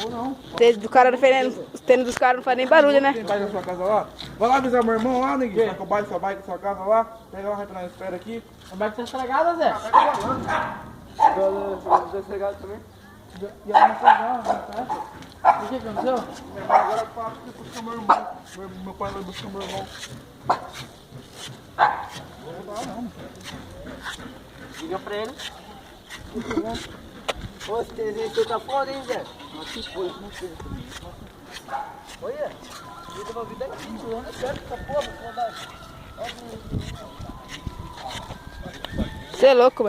Ou não. Os tênis dos caras não fazem nem barulho, né? Tem bike na sua casa lá? Vai lá avisar meu irmão lá, neguinho. Tá com o bike, sua bike na sua casa lá. Pega lá, vai pra nós, espera aqui. A bike tá estragada, Zé. Tá estragado também? E ela não foi não, tá? O que aconteceu? Meu irmão agora fala que foi buscar meu irmão. Meu pai vai buscar meu irmão. Não vou voltar não. Liga pra ele. Ô, esse desenho tá foda, hein, Zé? Que foi, não sei. Olha, eu tava vindo aqui, é sério que tá porra, vou mandar. Você é louco, mano.